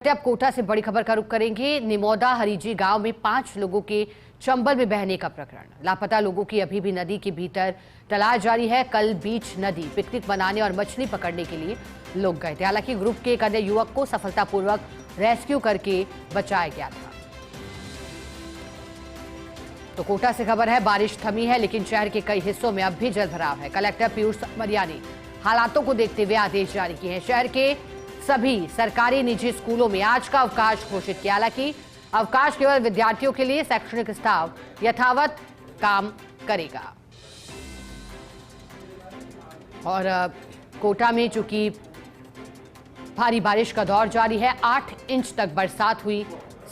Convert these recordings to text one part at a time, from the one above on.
अब कोटा से बड़ी खबर का रुख करेंगे। निमोदा हरीजी गांव में 5 लोगों के चंबल में बहने का प्रकरण। लापता लोगों की अभी भी नदी के भीतर तलाश जारी है। कल बीच नदी पिकनिक मनाने और मछली पकड़ने के लिए लोग गए थे। हालांकि ग्रुप के एक अन्य युवक को सफलतापूर्वक रेस्क्यू करके बचाया गया था। तो कोटा से खबर है, बारिश थमी है लेकिन शहर के कई हिस्सों में अब भी जलभराव है। कलेक्टर पीयूष समरिया ने हालातों को देखते हुए आदेश जारी किए हैं। शहर के सभी सरकारी निजी स्कूलों में आज का अवकाश घोषित किया। हालांकि अवकाश केवल विद्यार्थियों के लिए, शैक्षणिक स्टाफ यथावत काम करेगा। और कोटा में चूंकि भारी बारिश का दौर जारी है, 8 इंच तक बरसात हुई,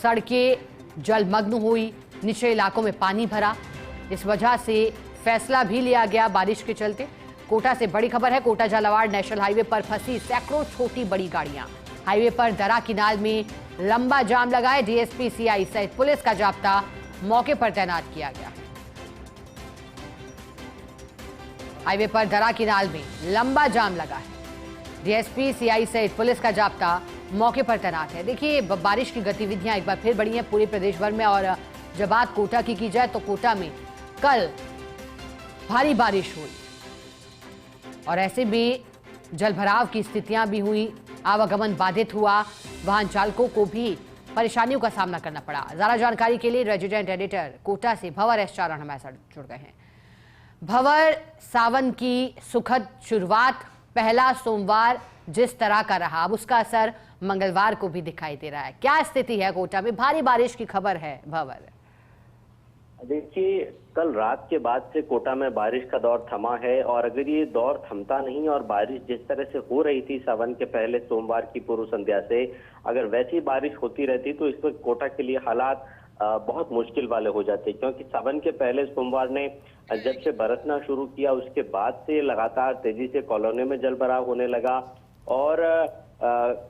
सड़कें जलमग्न हुई, निचले इलाकों में पानी भरा। इस वजह से फैसला भी लिया गया बारिश के चलते। कोटा से बड़ी खबर है, कोटा झालावाड़ नेशनल हाईवे पर फंसी सैकड़ों छोटी बड़ी गाड़ियां। हाईवे पर दरा किनाल में लंबा जाम लगाए। डीएसपी, सीआई सहित पुलिस का जाब्ता मौके पर तैनात किया गया। हाईवे पर दरा किनाल में लंबा जाम लगा है। डीएसपी, सीआई सहित पुलिस का जाब्ता मौके पर तैनात है। देखिए, बारिश की गतिविधियां एक बार फिर बढ़ी हैं पूरे प्रदेश भर में। और जब बात कोटा की जाए तो कोटा में कल भारी बारिश हुई और ऐसे में जलभराव की स्थितियां भी हुई, आवागमन बाधित हुआ, वाहन चालकों को भी परेशानियों का सामना करना पड़ा। ज्यादा जानकारी के लिए रेजिडेंट एडिटर कोटा से भंवर एस चारण हमारे साथ जुड़ गए हैं। भंवर, सावन की सुखद शुरुआत, पहला सोमवार जिस तरह का रहा, अब उसका असर मंगलवार को भी दिखाई दे रहा है। क्या स्थिति है कोटा में? भारी बारिश की खबर है भंवर। देखिए, कल रात के बाद से कोटा में बारिश का दौर थमा है और अगर ये दौर थमता नहीं और बारिश जिस तरह से हो रही थी सावन के पहले सोमवार की पूर्व संध्या से, अगर वैसी बारिश होती रहती तो इस वक्त कोटा के लिए हालात बहुत मुश्किल वाले हो जाते, क्योंकि सावन के पहले सोमवार ने जब से बरसना शुरू किया उसके बाद से लगातार तेजी से कॉलोनियों में जलभराव होने लगा और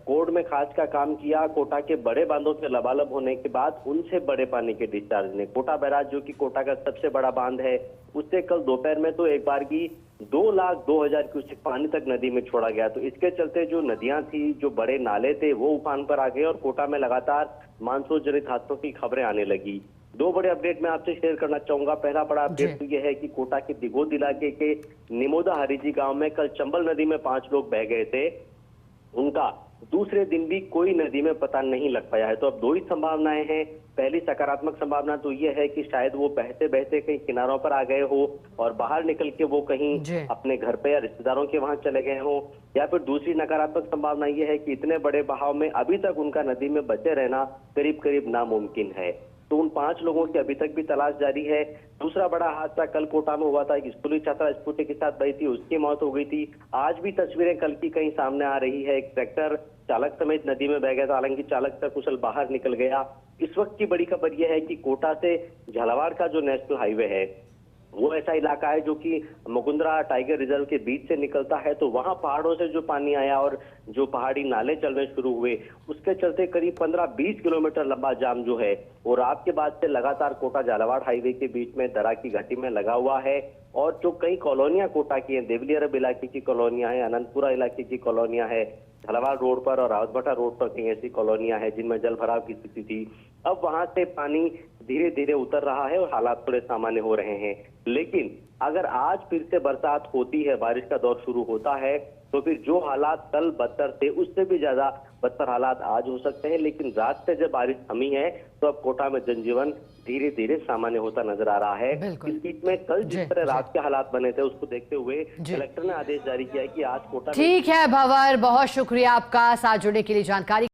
कोड में खास का काम किया। कोटा के बड़े बांधों के लबालब होने के बाद उनसे बड़े पानी के डिस्चार्ज ने कोटा बैराज, जो कि कोटा का सबसे बड़ा बांध है, उससे कल दोपहर में तो एक बार की 2,02,000 क्यूसेक पानी तक नदी में छोड़ा गया। तो इसके चलते जो नदियां थी, जो बड़े नाले थे, वो उफान पर आ गए और कोटा में लगातार मानसून जनित हादसों की खबरें आने लगी। 2 बड़े अपडेट मैं आपसे शेयर करना चाहूंगा। पहला बड़ा अपडेट तो यह है कि कोटा के दिगोद इलाके के निमोदा हरीजी गांव में कल चंबल नदी में 5 लोग बह गए थे। उनका दूसरे दिन भी कोई नदी में पता नहीं लग पाया है। तो अब 2 ही संभावनाएं हैं। पहली सकारात्मक संभावना तो यह है कि शायद वो बहते बहते कहीं किनारों पर आ गए हो और बाहर निकल के वो कहीं अपने घर पे या रिश्तेदारों के वहां चले गए हो, या फिर दूसरी नकारात्मक संभावना यह है कि इतने बड़े बहाव में अभी तक उनका नदी में बचे रहना करीब करीब नामुमकिन है। तो उन 5 लोगों की अभी तक भी तलाश जारी है। दूसरा बड़ा हादसा कल कोटा में हुआ था। एक स्कूली छात्रा स्कूटी के साथ बही थी, उसकी मौत हो गई थी। आज भी तस्वीरें कल की कहीं सामने आ रही है। एक ट्रैक्टर चालक समेत नदी में बह गया था, हालांकि चालक सकुशल बाहर निकल गया। इस वक्त की बड़ी खबर यह है कि कोटा से झालावाड़ का जो नेशनल हाईवे है वो ऐसा इलाका है जो कि मुकुंदरा टाइगर रिजर्व के बीच से निकलता है। तो वहां पहाड़ों से जो पानी आया और जो पहाड़ी नाले चलने शुरू हुए, उसके चलते करीब 15-20 किलोमीटर लंबा जाम जो है वो रात के बाद से लगातार कोटा झालावाड़ हाईवे के बीच में दरा की घाटी में लगा हुआ है। और जो कई कॉलोनियां कोटा की हैं, देवली अरब इलाके की कॉलोनियां हैं, अनंतपुरा इलाके की कॉलोनियां है, झालावाड़ रोड पर और रावतभट्टा रोड पर कई ऐसी कॉलोनियां हैं जिनमें जलभराव की स्थिति थी। अब वहां से पानी धीरे धीरे उतर रहा है और हालात थोड़े सामान्य हो रहे हैं। लेकिन अगर आज फिर से बरसात होती है, बारिश का दौर शुरू होता है, तो फिर जो हालात कल बदतर थे उससे भी ज्यादा बदतर हालात आज हो सकते हैं। लेकिन रात से जब बारिश थमी है तो अब कोटा में जनजीवन धीरे धीरे सामान्य होता नजर आ रहा है। इस बीच में कल जिस तरह रात के हालात बने थे उसको देखते हुए कलेक्टर ने आदेश जारी किया है कि आज कोटा। ठीक है भंवर, बहुत शुक्रिया आपका साथ जुड़ने के लिए जानकारी।